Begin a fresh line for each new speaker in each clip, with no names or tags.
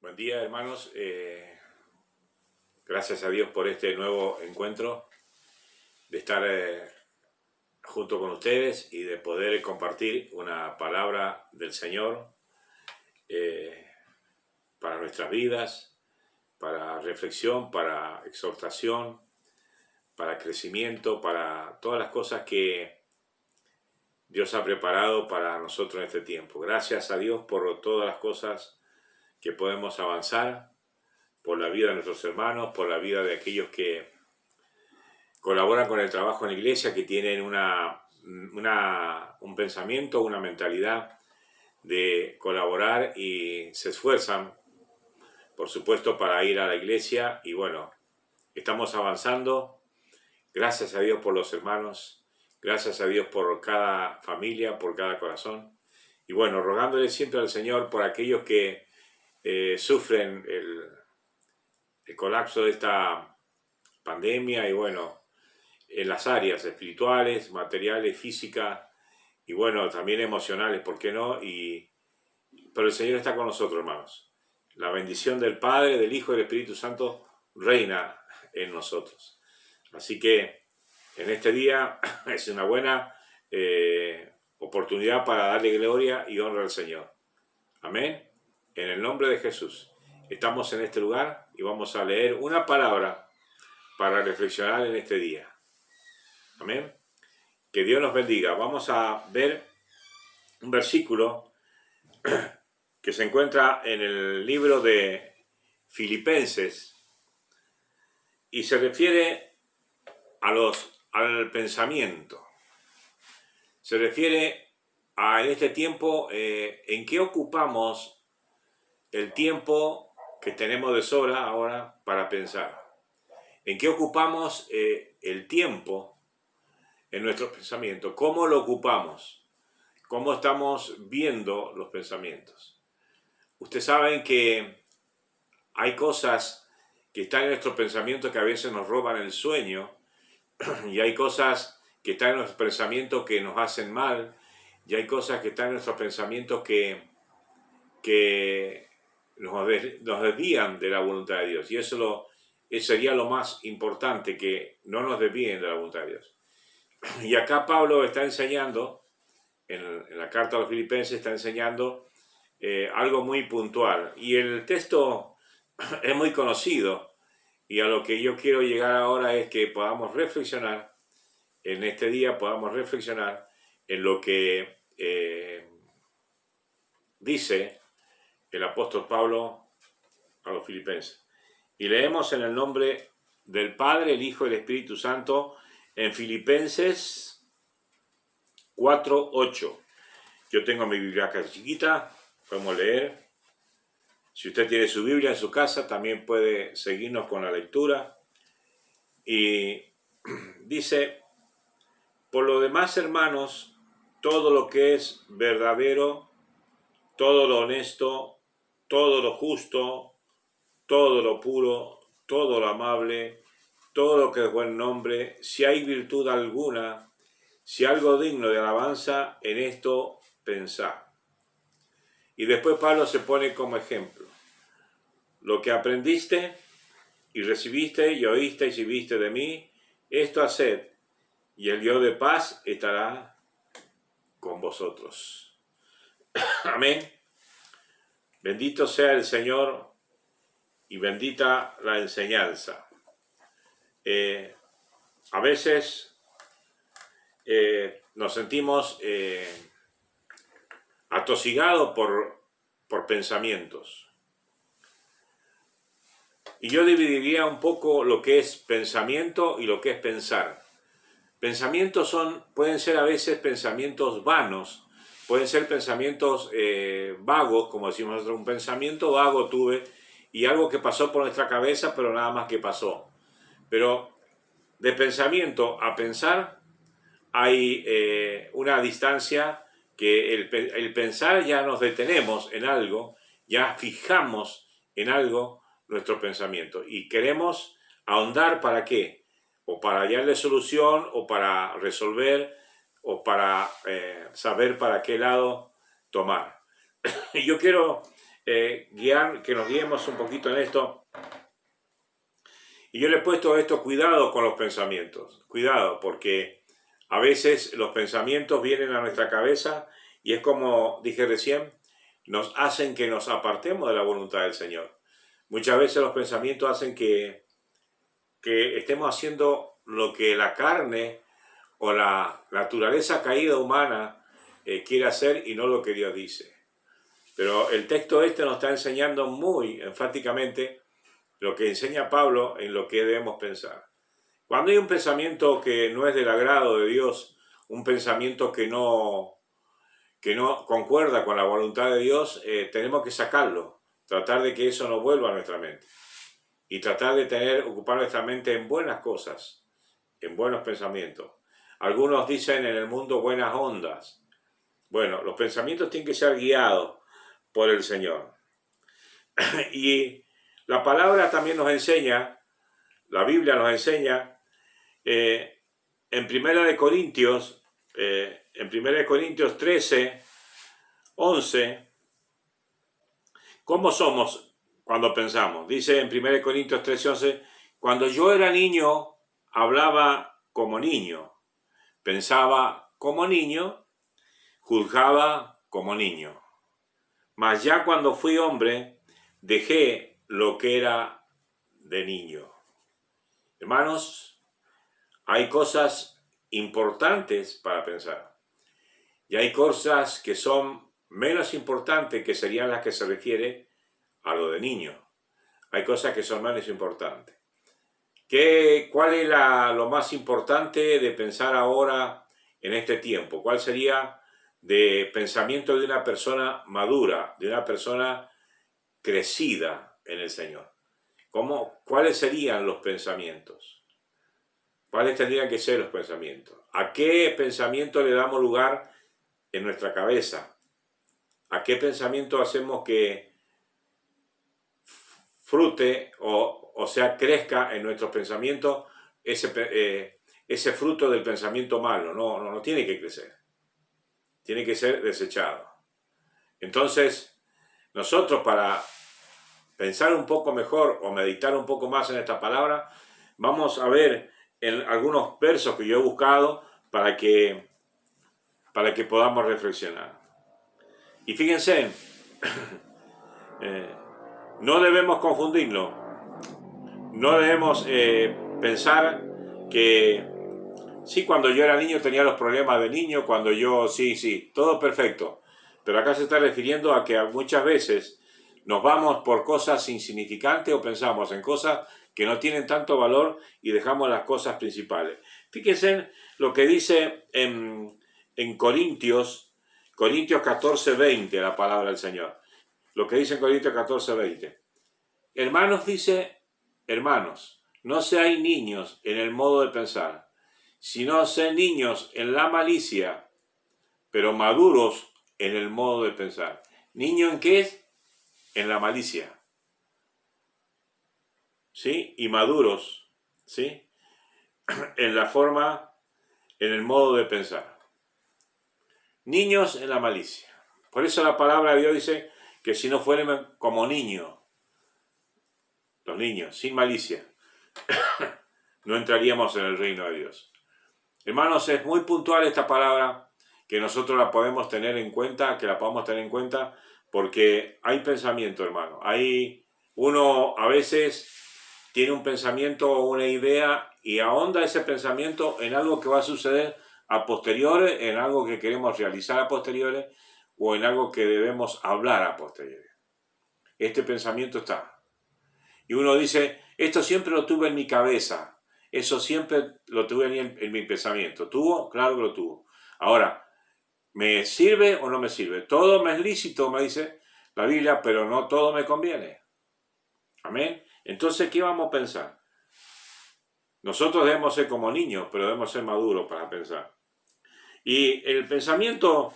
Buen día, hermanos. Gracias a Dios por este nuevo encuentro, de estar junto con ustedes y de poder compartir una palabra del Señor para nuestras vidas, para reflexión, para exhortación, para crecimiento, para todas las cosas que Dios ha preparado para nosotros en este tiempo. Gracias a Dios por todas las cosas que podemos avanzar, por la vida de nuestros hermanos, por la vida de aquellos que colaboran con el trabajo en la iglesia, que tienen un pensamiento, una mentalidad de colaborar y se esfuerzan, por supuesto, para ir a la iglesia. Y bueno, estamos avanzando. Gracias a Dios por los hermanos, gracias a Dios por cada familia, por cada corazón. Y bueno, rogándole siempre al Señor por aquellos que sufren el colapso de esta pandemia, y bueno, en las áreas espirituales, materiales, físicas y bueno, también emocionales, ¿por qué no? Pero el Señor está con nosotros, hermanos. La bendición del Padre, del Hijo y del Espíritu Santo reina en nosotros. Así que en este día es una buena oportunidad para darle gloria y honra al Señor. Amén. En el nombre de Jesús. Estamos en este lugar y vamos a leer una palabra para reflexionar en este día. Amén. Que Dios nos bendiga. Vamos a ver un versículo que se encuentra en el libro de Filipenses y se refiere al pensamiento. Se refiere a en este tiempo en qué ocupamos el tiempo que tenemos de sobra ahora para pensar. En qué ocupamos el tiempo en nuestros pensamientos. ¿Cómo lo ocupamos? ¿Cómo estamos viendo los pensamientos? Ustedes saben que hay cosas que están en nuestros pensamientos que a veces nos roban el sueño, y hay cosas que están en nuestros pensamientos que nos hacen mal, y hay cosas que están en nuestros pensamientos que nos desvían de la voluntad de Dios. Y eso sería lo más importante, que no nos desvíen de la voluntad de Dios. Y acá Pablo está enseñando, en la carta a los Filipenses está enseñando algo muy puntual. Y el texto es muy conocido, y a lo que yo quiero llegar ahora es que podamos reflexionar en este día, podamos reflexionar en lo que dice el apóstol Pablo a los Filipenses. Y leemos en el nombre del Padre, el Hijo y el Espíritu Santo en Filipenses 4:8. Yo tengo mi Biblia acá chiquita, podemos leer. Si usted tiene su Biblia en su casa, también puede seguirnos con la lectura. Y dice: por lo demás, hermanos, todo lo que es verdadero, todo lo honesto, todo lo justo, todo lo puro, todo lo amable, todo lo que es buen nombre, si hay virtud alguna, si algo digno de alabanza, en esto pensad. Y después Pablo se pone como ejemplo: lo que aprendiste y recibiste y oísteis y viste de mí, esto haced, y el Dios de paz estará con vosotros. Amén. Bendito sea el Señor y bendita la enseñanza. A veces nos sentimos atosigados por pensamientos. Y yo dividiría un poco lo que es pensamiento y lo que es pensar. Pensamientos pueden ser a veces pensamientos vanos, pueden ser pensamientos vagos, como decimos nosotros, un pensamiento vago tuve, y algo que pasó por nuestra cabeza, pero nada más que pasó. Pero de pensamiento a pensar hay una distancia, que el pensar ya nos detenemos en algo, ya fijamos en algo nuestro pensamiento y queremos ahondar. ¿Para qué? O para hallarle solución, o para resolver, o para saber para qué lado tomar. Y yo quiero que nos guiemos un poquito en esto. Y yo le he puesto esto, cuidado con los pensamientos, cuidado, porque a veces los pensamientos vienen a nuestra cabeza y es como dije recién, nos hacen que nos apartemos de la voluntad del Señor. Muchas veces los pensamientos hacen que estemos haciendo lo que la carne o la naturaleza caída humana quiere hacer y no lo que Dios dice. Pero el texto este nos está enseñando muy enfáticamente lo que enseña Pablo en lo que debemos pensar. Cuando hay un pensamiento que no es del agrado de Dios, un pensamiento que no concuerda con la voluntad de Dios, tenemos que sacarlo, tratar de que eso no vuelva a nuestra mente y tratar de ocupar nuestra mente en buenas cosas, en buenos pensamientos. Algunos dicen en el mundo buenas ondas. Bueno, los pensamientos tienen que ser guiados por el Señor. Y la palabra también nos enseña, la Biblia nos enseña, en 1 Corintios 13, 11, ¿cómo somos cuando pensamos? Dice en 1 Corintios 13, 11, cuando yo era niño, hablaba como niño, pensaba como niño, juzgaba como niño. Mas ya cuando fui hombre, dejé lo que era de niño. Hermanos, hay cosas importantes para pensar. Y hay cosas que son menos importantes, que serían las que se refiere a lo de niño. Hay cosas que son menos importantes. ¿Cuál es lo más importante de pensar ahora en este tiempo? ¿Cuál sería de pensamiento de una persona madura, de una persona crecida en el Señor? ¿Cuáles serían los pensamientos? ¿Cuáles tendrían que ser los pensamientos? ¿A qué pensamiento le damos lugar en nuestra cabeza? ¿A qué pensamiento hacemos que frute o sea crezca en nuestros pensamientos ese fruto del pensamiento malo? No tiene que crecer. Tiene que ser desechado. Entonces, nosotros para pensar un poco mejor o meditar un poco más en esta palabra, vamos a ver en algunos versos que yo he buscado para que podamos reflexionar. Y fíjense, no debemos confundirlo, no debemos pensar que sí, cuando yo era niño tenía los problemas de niño, cuando yo, sí, todo perfecto, pero acá se está refiriendo a que muchas veces nos vamos por cosas insignificantes o pensamos en cosas que no tienen tanto valor y dejamos las cosas principales. Fíjense lo que dice en Corintios 14, 20, la palabra del Señor. Lo que dice en Corintios 14, 20. Hermanos, dice, hermanos, no seáis niños en el modo de pensar, sino sed niños en la malicia, pero maduros en el modo de pensar. ¿Niño en qué es? En la malicia. ¿Sí? Y maduros, ¿sí? En la forma, en el modo de pensar. Niños en la malicia. Por eso la palabra de Dios dice que si no fuéramos como niños, los niños, sin malicia, no entraríamos en el reino de Dios. Hermanos, es muy puntual esta palabra, que nosotros la podemos tener en cuenta, porque hay pensamiento, hermano. Uno a veces tiene un pensamiento o una idea y ahonda ese pensamiento en algo que va a suceder a posteriores, en algo que queremos realizar a posteriores o en algo que debemos hablar a posteriores. Este pensamiento está. Y uno dice, esto siempre lo tuve en mi cabeza, eso siempre lo tuve en mi pensamiento. ¿Tuvo? Claro que lo tuvo. Ahora, ¿me sirve o no me sirve? Todo me es lícito, me dice la Biblia, pero no todo me conviene. Amén. Entonces, ¿qué vamos a pensar? Nosotros debemos ser como niños, pero debemos ser maduros para pensar. Y el pensamiento,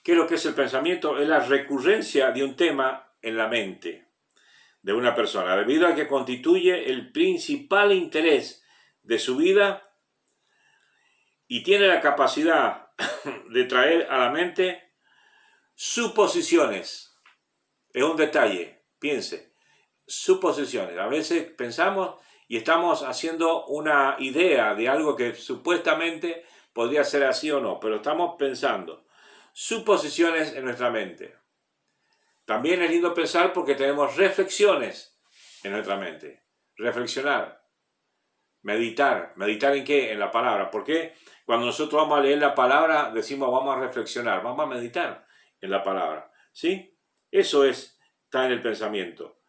¿qué es lo que es el pensamiento? Es la recurrencia de un tema en la mente de una persona, debido a que constituye el principal interés de su vida y tiene la capacidad de traer a la mente suposiciones. Es un detalle, piense. Suposiciones. A veces pensamos y estamos haciendo una idea de algo que supuestamente podría ser así o no, pero estamos pensando. Suposiciones en nuestra mente. También es lindo pensar porque tenemos reflexiones en nuestra mente. Reflexionar. Meditar. ¿Meditar en qué? En la palabra. ¿Por qué? Cuando nosotros vamos a leer la palabra, decimos vamos a reflexionar, vamos a meditar en la palabra. ¿Sí? Eso está en el pensamiento.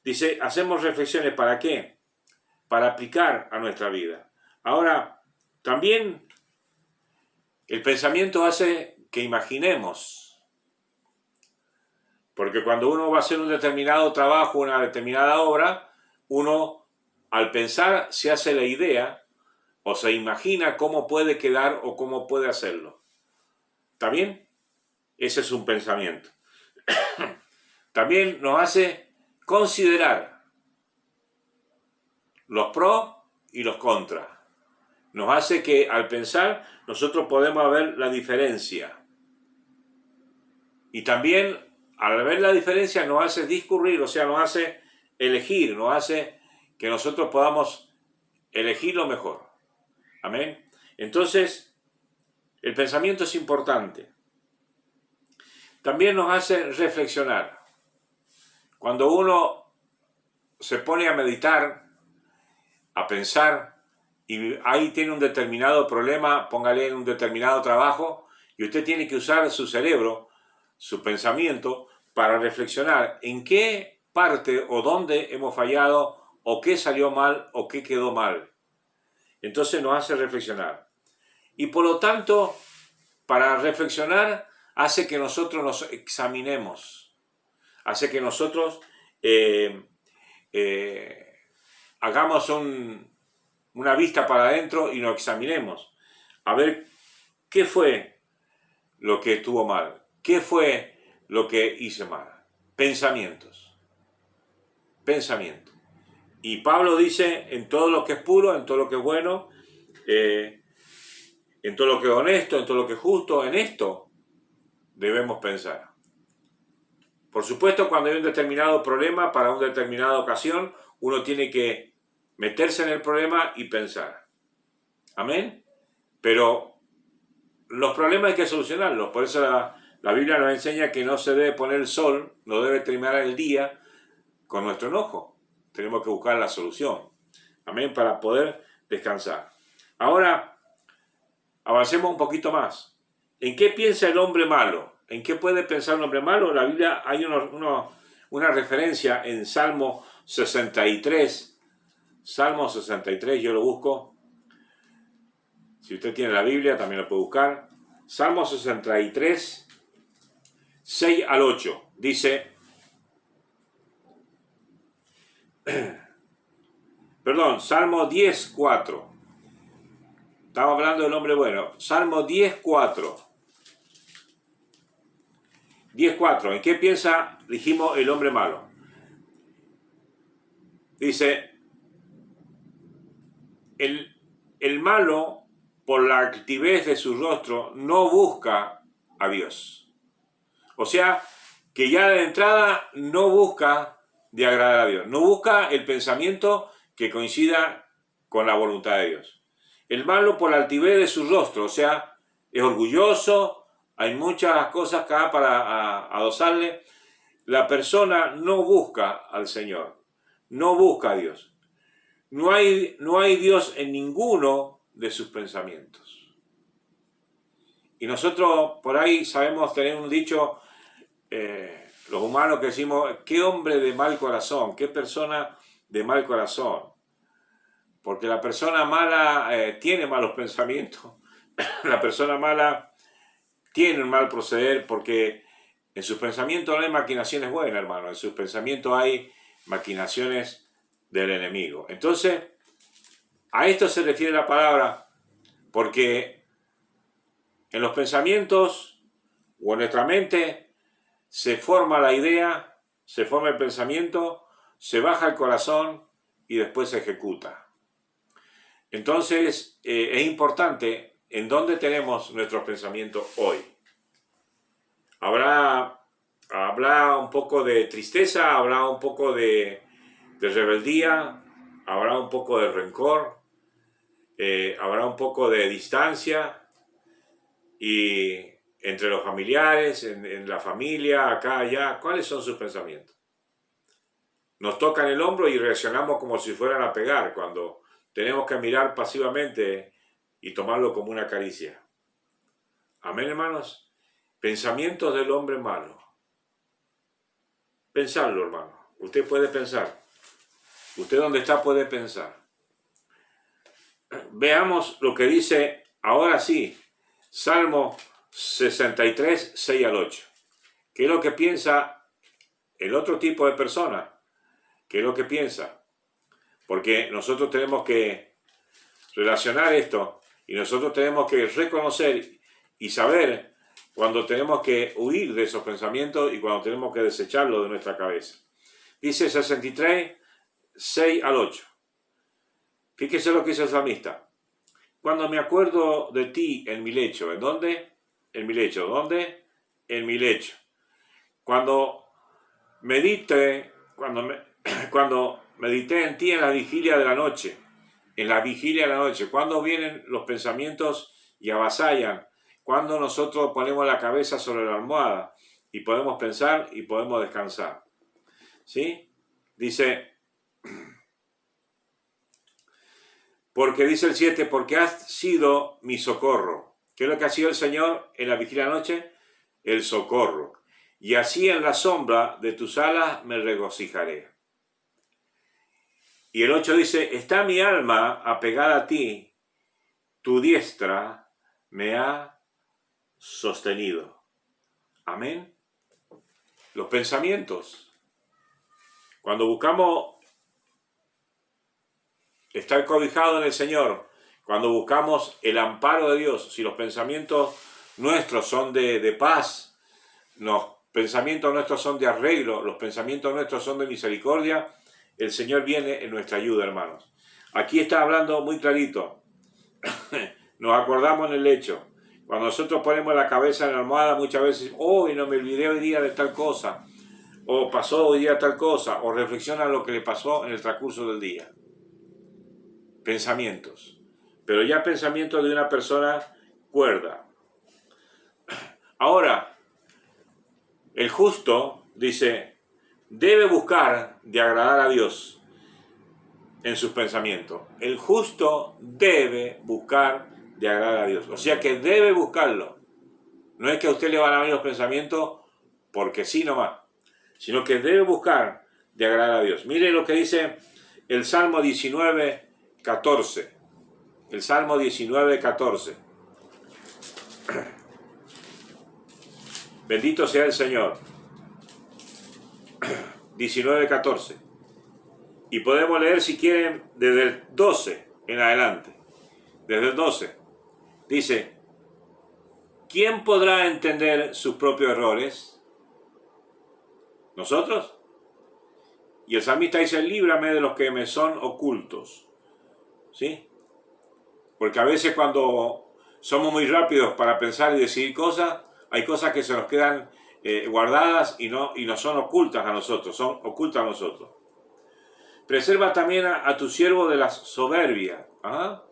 Dice, hacemos reflexiones, ¿para qué? Para aplicar a nuestra vida. Ahora, también el pensamiento hace que imaginemos. Porque cuando uno va a hacer un determinado trabajo, una determinada obra, uno al pensar se hace la idea o se imagina cómo puede quedar o cómo puede hacerlo. ¿Está bien? Ese es un pensamiento. También nos hace considerar los pros y los contras. Nos hace que al pensar nosotros podemos ver la diferencia. Y también al ver la diferencia nos hace discurrir, o sea, nos hace elegir, nos hace que nosotros podamos elegir lo mejor. Amén. Entonces, el pensamiento es importante. También nos hace reflexionar. Cuando uno se pone a meditar, a pensar, y ahí tiene un determinado problema, póngale en un determinado trabajo, y usted tiene que usar su cerebro, su pensamiento, para reflexionar en qué parte o dónde hemos fallado, o qué salió mal, o qué quedó mal. Entonces nos hace reflexionar. Y por lo tanto, para reflexionar, hace que nosotros nos examinemos. Hace que nosotros hagamos una vista para adentro y nos examinemos. A ver qué fue lo que estuvo mal. ¿Qué fue lo que hice mal? Pensamientos. Pensamiento. Y Pablo dice, en todo lo que es puro, en todo lo que es bueno, en todo lo que es honesto, en todo lo que es justo, en esto debemos pensar. Por supuesto, cuando hay un determinado problema para una determinada ocasión, uno tiene que meterse en el problema y pensar. Amén. Pero los problemas hay que solucionarlos. Por eso la Biblia nos enseña que no se debe poner el sol, no debe terminar el día con nuestro enojo. Tenemos que buscar la solución. Amén, para poder descansar. Ahora, avancemos un poquito más. ¿En qué piensa el hombre malo? ¿En qué puede pensar un hombre malo? La Biblia hay una referencia en Salmo 63. Salmo 63, yo lo busco. Si usted tiene la Biblia, también lo puede buscar. Salmo 63, 6 al 8. Dice... Perdón, Salmo 10, 4. Estamos hablando del hombre bueno. Salmo 10, 4. 10, 4. ¿En qué piensa, dijimos, el hombre malo? Dice, el malo, por la altivez de su rostro, no busca a Dios. O sea, que ya de entrada no busca de agradar a Dios. No busca el pensamiento que coincida con la voluntad de Dios. El malo por la altivez de su rostro, o sea, es orgulloso, hay muchas cosas acá para adosarle. La persona no busca al Señor, no busca a Dios. No hay Dios en ninguno de sus pensamientos. Y nosotros por ahí sabemos tener un dicho, los humanos que decimos, qué hombre de mal corazón, qué persona de mal corazón. Porque la persona mala tiene malos pensamientos. La persona mala tiene un mal proceder porque en sus pensamientos no hay maquinaciones buenas, hermano. En sus pensamientos hay maquinaciones del enemigo. Entonces, a esto se refiere la palabra, porque en los pensamientos o en nuestra mente se forma la idea, se forma el pensamiento, se baja el corazón y después se ejecuta. Entonces, es importante en dónde tenemos nuestros pensamientos hoy. habrá un poco de tristeza, habrá un poco de rebeldía, habrá un poco de rencor, habrá un poco de distancia y entre los familiares, en la familia, acá, allá. ¿Cuáles son sus pensamientos? Nos tocan el hombro y reaccionamos como si fueran a pegar, cuando tenemos que mirar pasivamente y tomarlo como una caricia. Amén, hermanos. Pensamientos del hombre malo. Pensarlo, hermano. Usted puede pensar. Usted donde está puede pensar. Veamos lo que dice, ahora sí, Salmo 63, 6 al 8. ¿Qué es lo que piensa el otro tipo de persona? ¿Qué es lo que piensa? Porque nosotros tenemos que relacionar esto y nosotros tenemos que reconocer y saber cuando tenemos que huir de esos pensamientos y cuando tenemos que desecharlos de nuestra cabeza. Dice 63, 6 al 8. Fíjese lo que dice el salmista. Cuando me acuerdo de ti en mi lecho. ¿En dónde? En mi lecho. ¿Dónde? En mi lecho. Cuando medité en ti en la vigilia de la noche. En la vigilia de la noche. Cuando vienen los pensamientos y avasallan. Cuando nosotros ponemos la cabeza sobre la almohada y podemos pensar y podemos descansar. ¿Sí? Dice... Porque dice el 7, porque has sido mi socorro. ¿Qué es lo que ha sido el Señor en la vigilia de la noche? El socorro. Y así en la sombra de tus alas me regocijaré. Y el 8 dice, está mi alma apegada a ti, tu diestra me ha sostenido. Amén. Los pensamientos. Cuando buscamos estar cobijado en el Señor, cuando buscamos el amparo de Dios, si los pensamientos nuestros son de paz, los pensamientos nuestros son de arreglo, los pensamientos nuestros son de misericordia, el Señor viene en nuestra ayuda, hermanos. Aquí está hablando muy clarito. Nos acordamos en el lecho. Cuando nosotros ponemos la cabeza en la almohada, muchas veces, no me olvidé hoy día de tal cosa, o pasó hoy día tal cosa, o reflexiona lo que le pasó en el transcurso del día. Pensamientos, pero ya pensamientos de una persona cuerda. Ahora, el justo, dice, debe buscar de agradar a Dios en sus pensamientos. El justo debe buscar de agradar a Dios. O sea que debe buscarlo. No es que a usted le van a venir los pensamientos porque sí nomás, sino que debe buscar de agradar a Dios. Mire lo que dice el Salmo 19, 14. El Salmo 19, 14. Bendito sea el Señor. 19, 14. Y podemos leer, si quieren, desde el 12 en adelante. Desde el 12. Dice, ¿quién podrá entender sus propios errores? ¿Nosotros? Y el salmista dice, líbrame de los que me son ocultos. ¿Sí? Porque a veces cuando somos muy rápidos para pensar y decidir cosas, hay cosas que se nos quedan guardadas y no son ocultas a nosotros, son ocultas a nosotros. Preserva también a tu siervo de la soberbia. ¿Ah?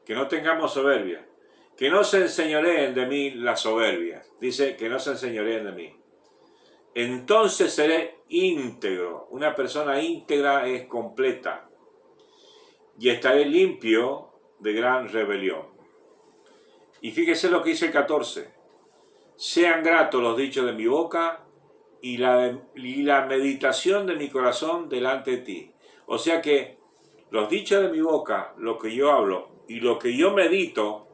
Que no tengamos soberbia. Que no se enseñoreen de mí las soberbias. Dice que no se enseñoreen de mí. Entonces seré íntegro. Una persona íntegra es completa. Y estaré limpio de gran rebelión. Y fíjese lo que dice el 14. Sean gratos los dichos de mi boca y la meditación de mi corazón delante de ti. O sea que los dichos de mi boca, lo que yo hablo y lo que yo medito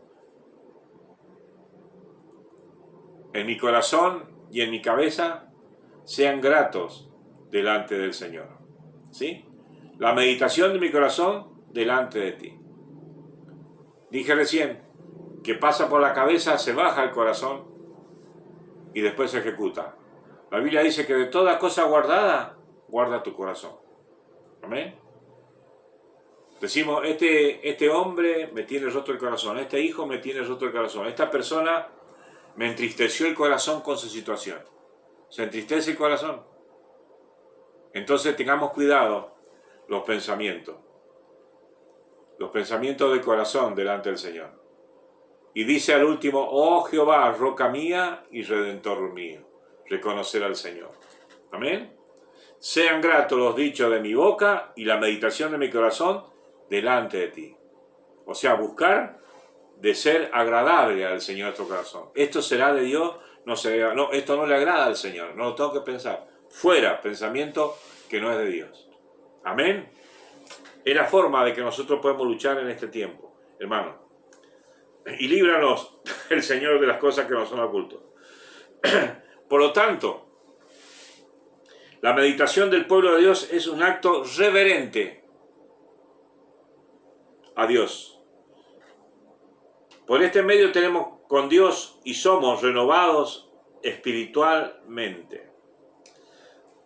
en mi corazón y en mi cabeza, sean gratos delante del Señor. ¿Sí? La meditación de mi corazón delante de ti. Dije recién que pasa por la cabeza, se baja al corazón y después se ejecuta. La Biblia dice que de toda cosa guardada, guarda tu corazón. Amén. Decimos, este hombre me tiene roto el corazón, este hijo me tiene roto el corazón, esta persona me entristeció el corazón con su situación. se entristece el corazón. Entonces tengamos cuidado los pensamientos del corazón delante del Señor. Y dice al último, oh Jehová, roca mía y redentor mío, reconocer al Señor. Amén. Sean gratos los dichos de mi boca y la meditación de mi corazón delante de ti. O sea, buscar de ser agradable al Señor nuestro corazón. Esto será de Dios, no, esto no le agrada al Señor, no lo tengo que pensar. Fuera, pensamiento que no es de Dios. Amén. Es la forma de que nosotros podemos luchar en este tiempo, hermano. Y líbranos el Señor de las cosas que nos son ocultas. Por lo tanto, la meditación del pueblo de Dios es un acto reverente a Dios. Por este medio tenemos con Dios y somos renovados espiritualmente.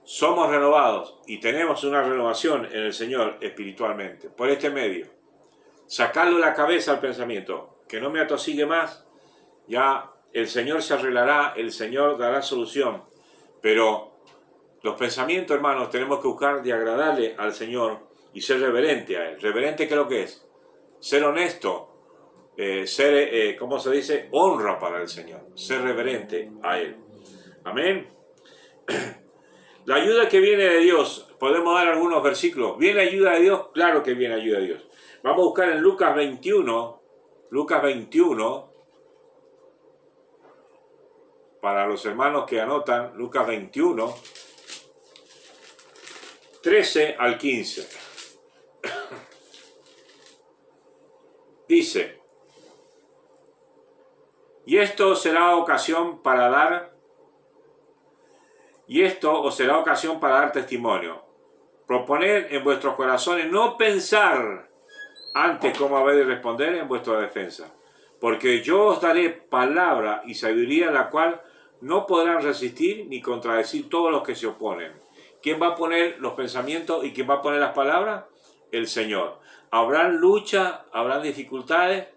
Somos renovados y tenemos una renovación en el Señor espiritualmente. Por este medio, sacarlo de la cabeza al pensamiento, que no me atosigue más, ya el Señor se arreglará, el Señor dará solución. Pero los pensamientos, hermanos, tenemos que buscar de agradarle al Señor y ser reverente a Él. ¿Reverente qué es lo que es? Ser honesto. ¿Cómo se dice? Honra para el Señor, ser reverente a Él. Amén. La ayuda que viene de Dios, podemos dar algunos versículos. ¿Viene ayuda de Dios? Claro que viene ayuda de Dios. Vamos a buscar en Lucas 21, para los hermanos que anotan, Lucas 21, 13 al 15. Dice, y esto os será ocasión para dar testimonio. Proponed en vuestros corazones no pensar antes cómo habéis de responder en vuestra defensa, porque yo os daré palabra y sabiduría la cual no podrán resistir ni contradecir todos los que se oponen. ¿Quién va a poner los pensamientos y quién va a poner las palabras? El Señor. ¿Habrán lucha? ¿Habrán dificultades?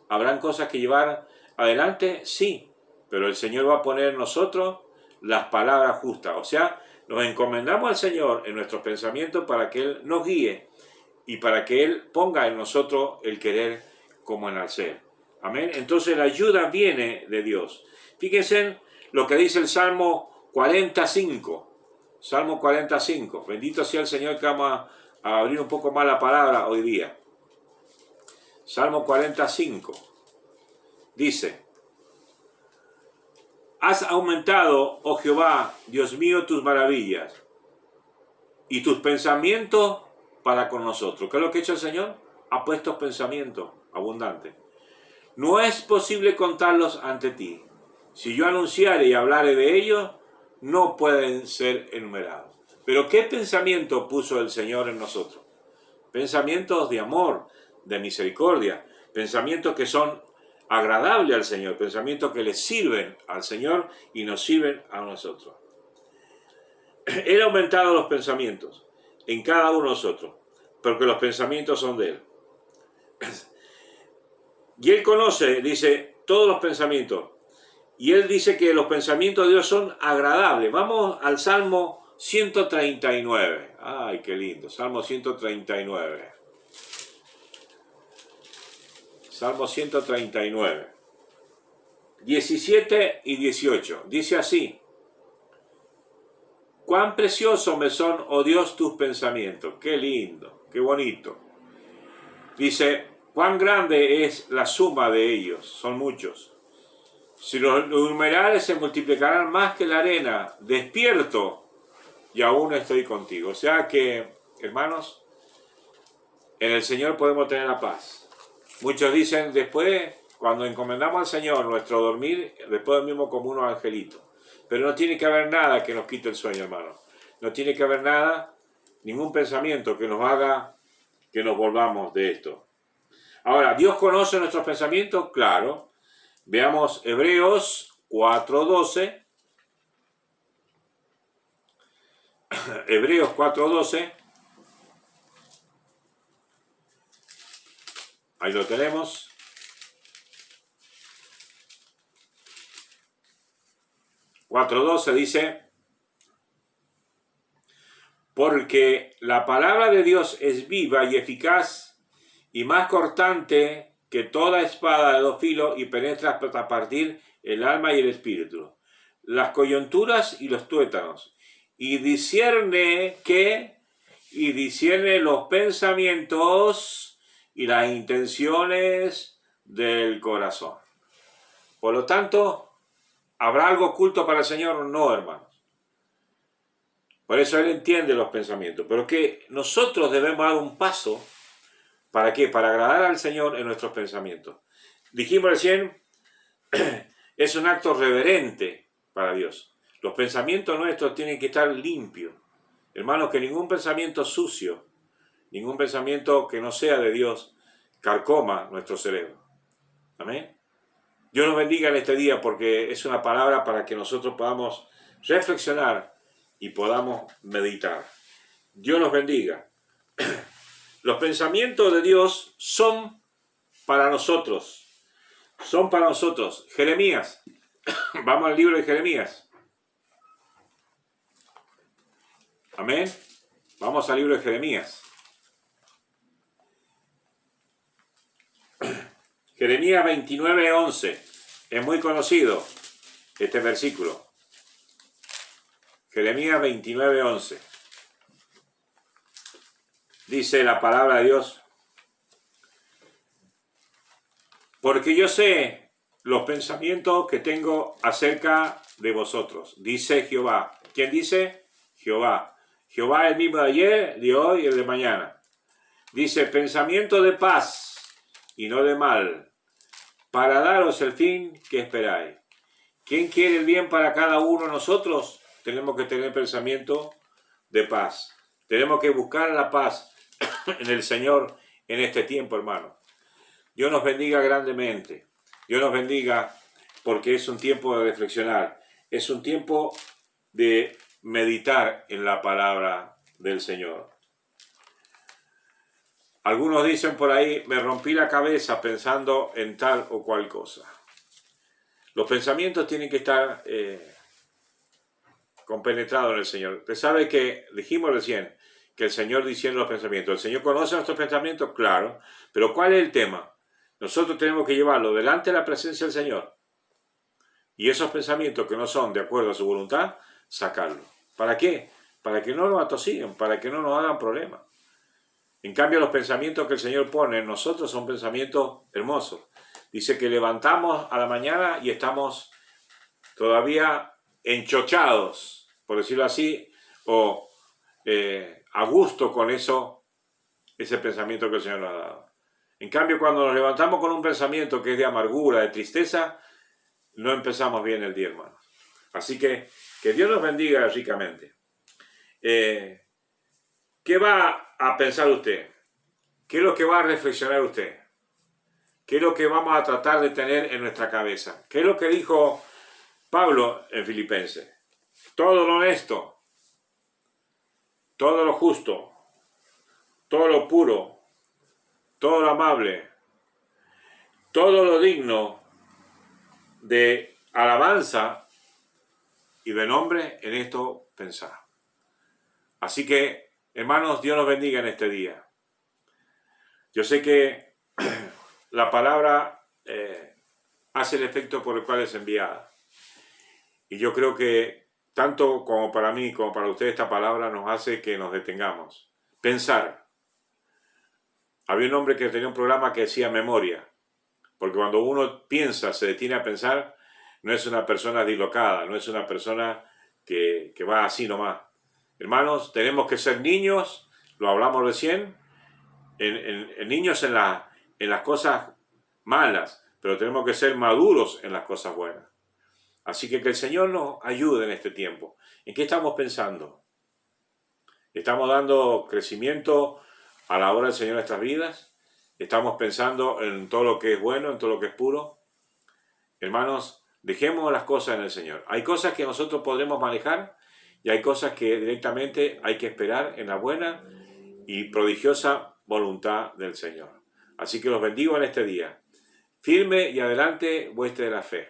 ¿Habrán cosas que llevar adelante? Sí, pero el Señor va a poner en nosotros las palabras justas. O sea, nos encomendamos al Señor en nuestros pensamientos para que Él nos guíe y para que Él ponga en nosotros el querer como en el hacer. Amén. Entonces la ayuda viene de Dios. Fíjense en lo que dice el Salmo 45. Salmo 45. Bendito sea el Señor, que vamos a abrir un poco más la palabra hoy día. Salmo 45. Dice, has aumentado, oh Jehová, Dios mío, tus maravillas y tus pensamientos para con nosotros. ¿Qué es lo que ha hecho el Señor? Ha puesto pensamientos abundantes. No es posible contarlos ante ti. Si yo anunciare y hablare de ellos, no pueden ser enumerados. Pero ¿qué pensamiento puso el Señor en nosotros? Pensamientos de amor, de misericordia, pensamientos que son agradables al Señor, pensamientos que le sirven al Señor y nos sirven a nosotros. Él ha aumentado los pensamientos en cada uno de nosotros, porque los pensamientos son de Él. Y Él conoce, dice, todos los pensamientos. Y Él dice que los pensamientos de Dios son agradables. Vamos al Salmo 139. Ay, qué lindo. Salmo 139. Salmo 139. 17 y 18. Dice así. Cuán precioso me son, oh Dios, tus pensamientos. Qué lindo, qué bonito. Dice, cuán grande es la suma de ellos. Son muchos. Si los numerares se multiplicarán más que la arena, despierto y aún estoy contigo. O sea que, hermanos, en el Señor podemos tener la paz. Muchos dicen después, cuando encomendamos al Señor nuestro dormir, después dormimos como unos angelitos. Pero no tiene que haber nada que nos quite el sueño, hermano. No tiene que haber nada, ningún pensamiento que nos haga que nos volvamos de esto. Ahora, ¿Dios conoce nuestros pensamientos? Claro. Veamos Hebreos 4:12. Hebreos 4:12. Ahí lo tenemos. (4:12) dice, Porque la palabra de Dios es viva y eficaz y más cortante que toda espada de dos filos y penetra hasta partir el alma y el espíritu, las coyunturas y los tuétanos, y discierne los pensamientos y las intenciones del corazón. Por lo tanto, ¿habrá algo oculto para el Señor? No, hermanos. Por eso Él entiende los pensamientos, pero que nosotros debemos dar un paso. ¿Para qué? Para agradar al Señor en nuestros pensamientos. Dijimos recién, es un acto reverente para Dios. Los pensamientos nuestros tienen que estar limpios. Hermanos, que ningún pensamiento sucio, ningún pensamiento que no sea de Dios, carcoma nuestro cerebro. Amén. Dios nos bendiga en este día porque es una palabra para que nosotros podamos reflexionar y podamos meditar. Dios nos bendiga. Los pensamientos de Dios son para nosotros. Son para nosotros. Jeremías. Vamos al libro de Jeremías. Amén. Vamos al libro de Jeremías. Jeremías 29:11. Es muy conocido este versículo. Jeremías 29:11. Dice la palabra de Dios: porque yo sé los pensamientos que tengo acerca de vosotros, dice Jehová. ¿Quién dice? Jehová. Jehová es el mismo de ayer, de hoy y el de mañana. Dice, pensamiento de paz y no de mal, para daros el fin que esperáis. ¿Quién quiere el bien para cada uno de nosotros? Tenemos que tener pensamiento de paz. Tenemos que buscar la paz en el Señor en este tiempo, hermano. Dios nos bendiga grandemente. Dios nos bendiga porque es un tiempo de reflexionar. Es un tiempo de meditar en la palabra del Señor. Algunos dicen por ahí, me rompí la cabeza pensando en tal o cual cosa. Los pensamientos tienen que estar compenetrados en el Señor. Usted sabe que dijimos recién que el Señor discierne los pensamientos. ¿El Señor conoce nuestros pensamientos? Claro. Pero ¿cuál es el tema? Nosotros tenemos que llevarlo delante de la presencia del Señor. Y esos pensamientos que no son de acuerdo a su voluntad, sacarlos. ¿Para qué? Para que no nos atosiguen, para que no nos hagan problemas. En cambio, los pensamientos que el Señor pone en nosotros son pensamientos hermosos. Dice que levantamos a la mañana y estamos todavía enchochados, por decirlo así, o a gusto con ese pensamiento que el Señor nos ha dado. En cambio, cuando nos levantamos con un pensamiento que es de amargura, de tristeza, no empezamos bien el día, hermanos. Así que Dios nos bendiga ricamente. ¿Qué va a pensar usted? ¿Qué es lo que va a reflexionar usted? ¿Qué es lo que vamos a tratar de tener en nuestra cabeza? ¿Qué es lo que dijo Pablo en Filipenses? Todo lo honesto, todo lo justo, todo lo puro, todo lo amable, todo lo digno de alabanza y de nombre, en esto pensar. Así que, hermanos, Dios nos bendiga en este día. Yo sé que la palabra hace el efecto por el cual es enviada. Y yo creo que tanto como para mí como para usted esta palabra nos hace que nos detengamos. Pensar. Había un hombre que tenía un programa que decía memoria. Porque cuando uno piensa, se detiene a pensar, no es una persona dislocada, no es una persona que va así nomás. Hermanos, tenemos que ser niños, lo hablamos recién, en niños en las cosas malas, pero tenemos que ser maduros en las cosas buenas. Así que el Señor nos ayude en este tiempo. ¿En qué estamos pensando? ¿Estamos dando crecimiento a la obra del Señor en nuestras vidas? ¿Estamos pensando en todo lo que es bueno, en todo lo que es puro? Hermanos, dejemos las cosas en el Señor. Hay cosas que nosotros podremos manejar y hay cosas que directamente hay que esperar en la buena y prodigiosa voluntad del Señor. Así que los bendigo en este día. Firme y adelante vuestra la fe.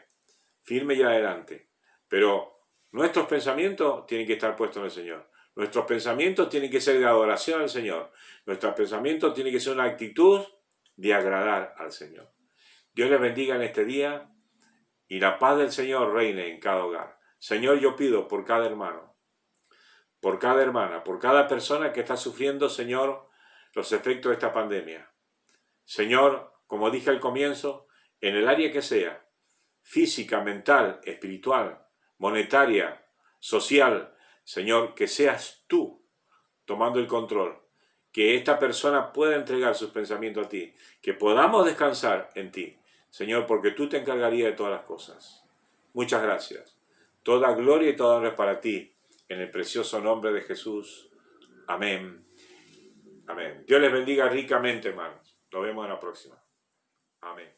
Firme y adelante. Pero nuestros pensamientos tienen que estar puestos en el Señor. Nuestros pensamientos tienen que ser de adoración al Señor. Nuestros pensamientos tienen que ser una actitud de agradar al Señor. Dios les bendiga en este día y la paz del Señor reine en cada hogar. Señor, yo pido por cada hermano, por cada hermana, por cada persona que está sufriendo, Señor, los efectos de esta pandemia. Señor, como dije al comienzo, en el área que sea, física, mental, espiritual, monetaria, social, Señor, que seas tú tomando el control, que esta persona pueda entregar sus pensamientos a ti, que podamos descansar en ti, Señor, porque tú te encargarías de todas las cosas. Muchas gracias. Toda gloria y toda honra es para ti, en el precioso nombre de Jesús. Amén. Amén. Dios les bendiga ricamente, hermanos. Nos vemos en la próxima. Amén.